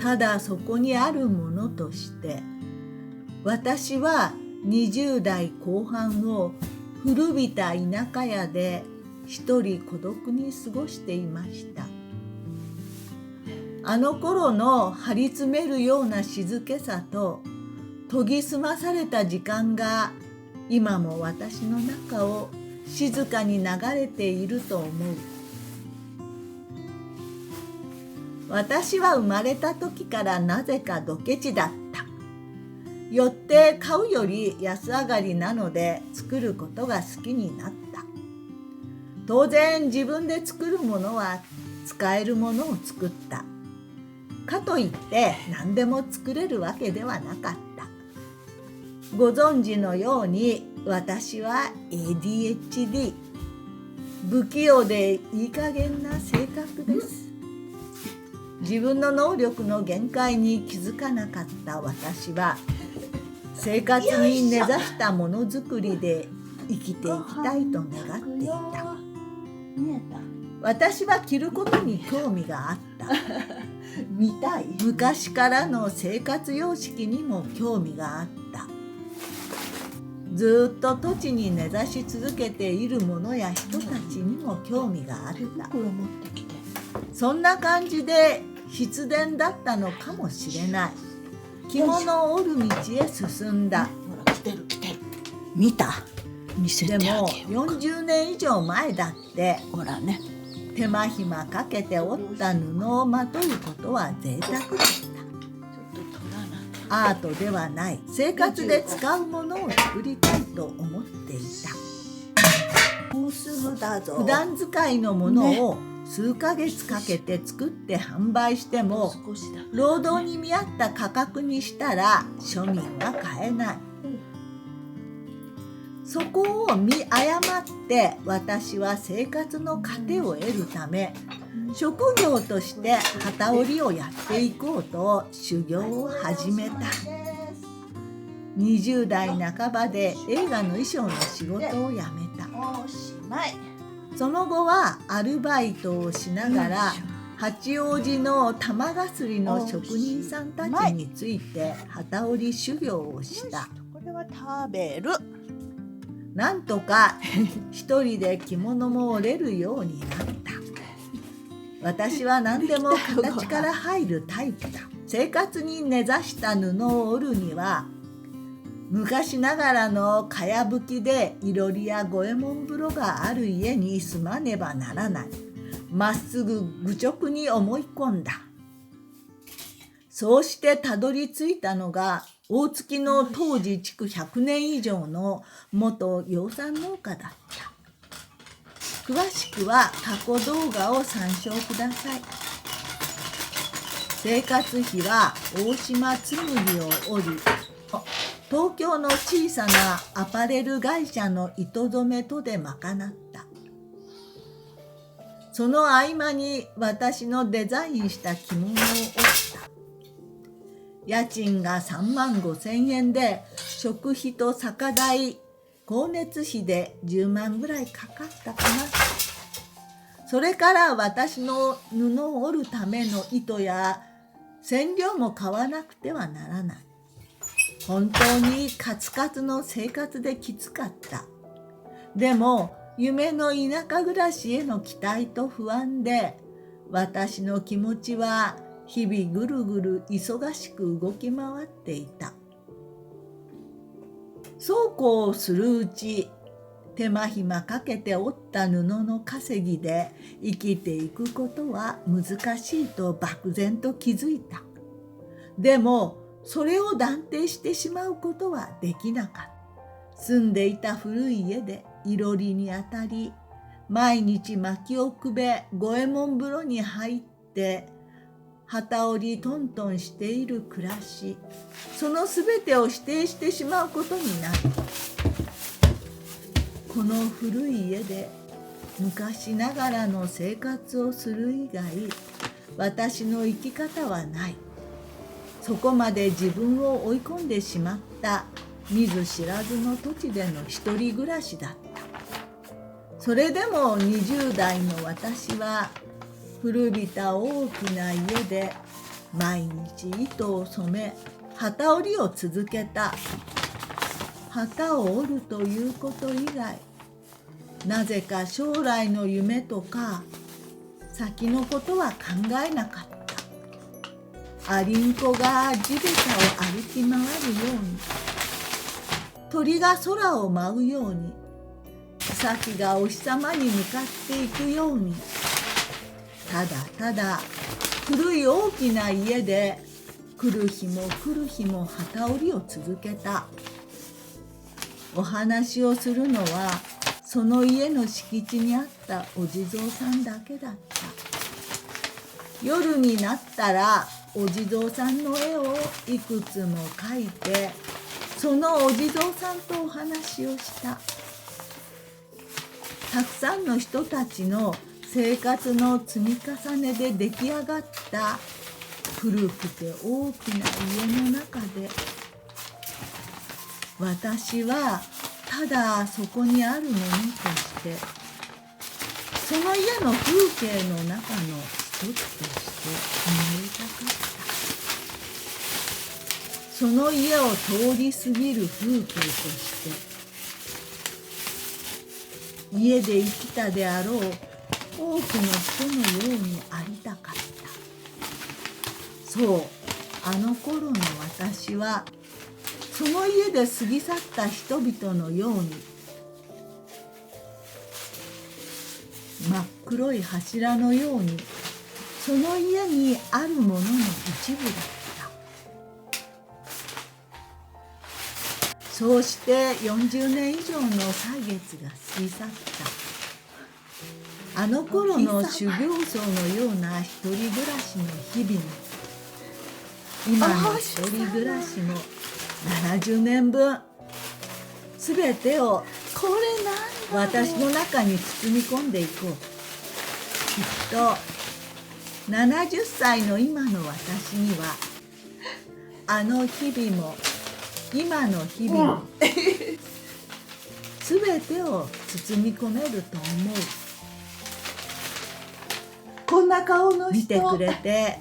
ただそこにあるものとして、私は20代後半を古びた田舎屋で一人孤独に過ごしていました。あの頃の張り詰めるような静けさと研ぎ澄まされた時間が今も私の中を静かに流れていると思う。私は生まれた時からなぜかドケチだった。よって買うより安上がりなので作ることが好きになった。当然自分で作るものは使えるものを作った。かといって何でも作れるわけではなかった。ご存知のように私は ADHD、 不器用でいい加減な性格です。自分の能力の限界に気づかなかった私は生活に根ざしたものづくりで生きていきたいと願っていた。私は着ることに興味があった。見たい。昔からの生活様式にも興味があった。ずっと土地に根ざし続けているものや人たちにも興味があった。そんな感じで必然だったのかもしれない。着物を織る道へ進んだ。ほら来てる見た。見せてあげよう。でも40年以上前だってほらね、手間暇かけて織った布をまとうことは贅沢だった。アートではない、生活で使うものを作りたいと思っていた。もうすぐだぞ。普段使いのものを数ヶ月かけて作って販売しても、労働に見合った価格にしたら庶民は買えない。そこを見誤って私は生活の糧を得るため職業として機織りをやっていこうと修行を始めた。20代半ばで映画の衣装の仕事を辞めた。おしまい。その後はアルバイトをしながら八王子の玉がすりの職人さんたちについて機織り修行をした。これは食べる。なんとか一人で着物も織れるようになった。私は何でも形から入るタイプだ。生活に根ざした布を織るには昔ながらのかやぶきでいろりや五右衛門風呂がある家に住まねばならない。まっすぐ愚直に思い込んだ。そうしてたどり着いたのが大月の当時築100年以上の元養蚕農家だった。詳しくは過去動画を参照ください。生活費は大島紬を織り、東京の小さなアパレル会社の糸染めとで賄った。その合間に私のデザインした着物を織った。家賃が35,000円で食費と酒代、光熱費で10万ぐらいかかったかな。それから私の布を織るための糸や染料も買わなくてはならない。本当にカツカツの生活できつかった。でも夢の田舎暮らしへの期待と不安で私の気持ちは日々ぐるぐる忙しく動き回っていた。そうこうするうち手間暇かけて織った布の稼ぎで生きていくことは難しいと漠然と気づいた。でもそれを断定してしまうことはできなかった。住んでいた古い家でいろりにあたり、毎日薪をくべ五右衛門風呂に入って機織りトントンしている暮らし、そのすべてを否定してしまうことになる。この古い家で昔ながらの生活をする以外、私の生き方はない。そこまで自分を追い込んでしまった見ず知らずの土地での一人暮らしだった。それでも20代の私は古びた大きな家で毎日糸を染め機織りを続けた。旗を織るということ以外、なぜか将来の夢とか先のことは考えなかった。アリンコが地べたを歩き回るように、鳥が空を舞うように、草木がお日様に向かっていくように、ただただ古い大きな家で来る日も来る日も機織りを続けた。お話をするのはその家の敷地にあったお地蔵さんだけだった。夜になったらお地蔵さんの絵をいくつも描いて、そのお地蔵さんとお話をした。たくさんの人たちの生活の積み重ねで出来上がった古くて大きな家の中で、私はただそこにあるものとして、その家の風景の中の一つとして生まれたかった。その家を通り過ぎる風景として、家で生きたであろう多くの人のようにありたかった。そう、あの頃の私はその家で過ぎ去った人々のように、真っ黒い柱のようにその家にあるものの一部だった。そうして40年以上の歳月が過ぎ去った。あの頃の修行僧のような一人暮らしの日々も、今の一人暮らしも70年分、すべてをこれなんだろう。私の中に包み込んでいこう。きっと70歳の今の私には、あの日々も今の日々もすべてを包み込めると思う。こんな顔の人。見てくれて、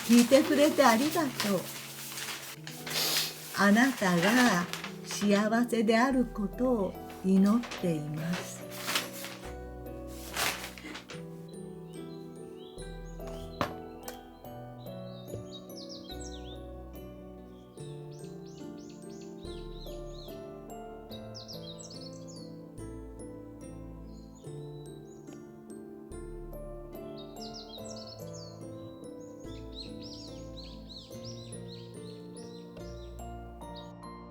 聞いてくれてありがとう。あなたが幸せであることを祈っています。